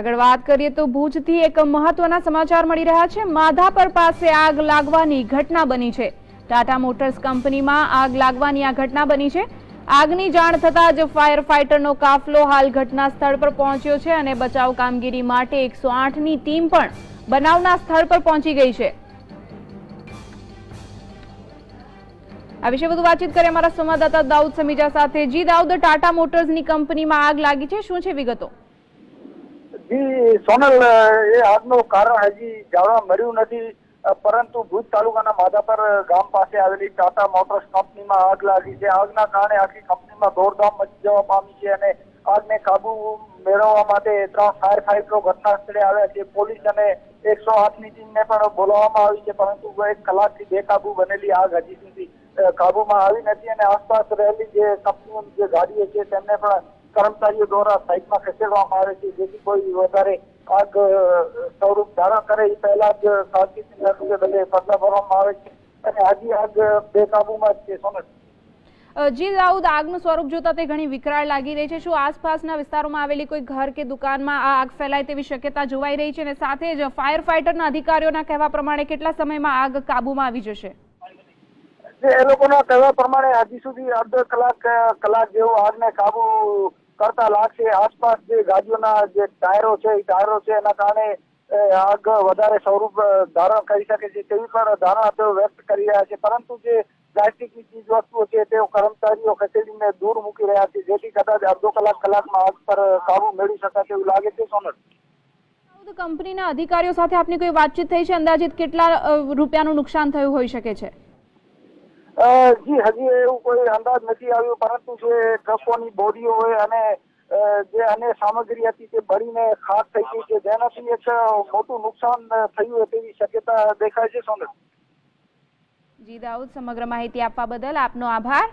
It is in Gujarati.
આગળ વાત કરીએ તો ભુજથી એક મહત્વના સમાચાર મળી રહ્યા છે। માધાપર પાસે આગ લાગવાની ઘટના બની છે। ટાટા મોટર્સ કંપનીમાં આગ લાગવાની આ ઘટના બની છે। આગની જાણ થતાં જ ફાયર ફાઈટરનો કાફલો હાલ ઘટના સ્થળ પર પહોંચ્યો છે અને બચાવ કામગીરી માટે 108ની ટીમ પણ બનાવના સ્થળ પર પહોંચી ગઈ છે। આ વિશે વધુ વાતચીત કરીએ અમારા સંવાદદાતા દાઉદ સમીજા સાથે। જી દાઉદ, ટાટા મોટર્સની કંપનીમાં આગ લાગી છે, શું છે વિગતો? જી સોનલ, એ આગનું કારણ હજી જાણવા મળ્યું નથી, પરંતુ ભુજ તાલુકાના માધાપર ગામ પાસે આવેલી ટાટા મોટર્સ કંપનીમાં આગ લાગી છે। આગના કારણે આખી કંપનીમાં દોડધામ મચી જવા પામી છે અને આગને કાબુ મેળવવા માટે 3 ફાયર ફાઈટરો ઘટના સ્થળે આવ્યા છે। પોલીસ અને 108ની ટીમને પણ બોલાવવામાં આવી છે, પરંતુ 1 કલાકથી બેકાબુ બનેલી આગ હજી સુધી કાબુમાં આવી નથી અને આસપાસ રહેલી જે કંપનીઓની જે ગાડીઓ છે તેમને પણ કર્મચારીઓ દ્વારા સાઈડમાં ખસેડવામાં આવે છે, જેથી કોઈ વધારે આગ સ્વરૂપ ધારણ કરે એ પહેલા જ સાવચેતીના પગલે પગલાં ભરવામાં આવે છે અને હજી આગ બેકાબુમાં જ છે। સોનલ, જી દાઉદ, આગનું સ્વરૂપ જોતા તે ઘણી વિકરાળ લાગી રહી છે। શું આસપાસના વિસ્તારોમાં આવેલી કોઈ ઘર કે દુકાનમાં આ આગ ફેલાય તેવી શક્યતા જોવાઈ રહી છે? અને સાથે જ ફાયર ફાઈટરના અધિકારીઓના કહેવા પ્રમાણે કેટલા સમયમાં આગ કાબુમાં આવી જશે? એ લોકોના કહેવા પ્રમાણે હજી સુધી અડધો કલાક જેવો આગને કાબુ કરતા લાગશે। આસપાસ જે ગાડીઓના જે ટાયરો છે એ ટાયરો છે એના કારણે આગ વધારે સ્વરૂપ ધારણ કરી શકે છે તેવી પણ ધારણા તેઓ વ્યક્ત કરી રહ્યા છે, પરંતુ જે પ્લાસ્ટિકની ચીજ વસ્તુઓ છે તેઓ કર્મચારીઓ ખસેડીને દૂર મૂકી રહ્યા છે, જેથી કદાચ અડધો કલાકમાં આગ પર કાબુ મેળવી શકાય તેવું લાગે છે। સોનલ, કંપનીના અધિકારીઓ સાથે આપની કોઈ વાતચીત થઈ છે? અંદાજિત કેટલા રૂપિયાનું નુકસાન થયું હોઈ શકે છે? જી હજી એવું કોઈ અંદાજ નથી આવ્યો, પરંતુ જે ટ્રકોની બોડીઓ હોય અને જે અન્ય સામગ્રી હતી તે બળીને ખાક થઈ ગઈ છે, જેનાથી એક મોટું નુકસાન થયું તેવી શક્યતા દેખાય છે। સોનલ, જી દાઉદ, સમગ્ર માહિતી આપવા બદલ આપનો આભાર।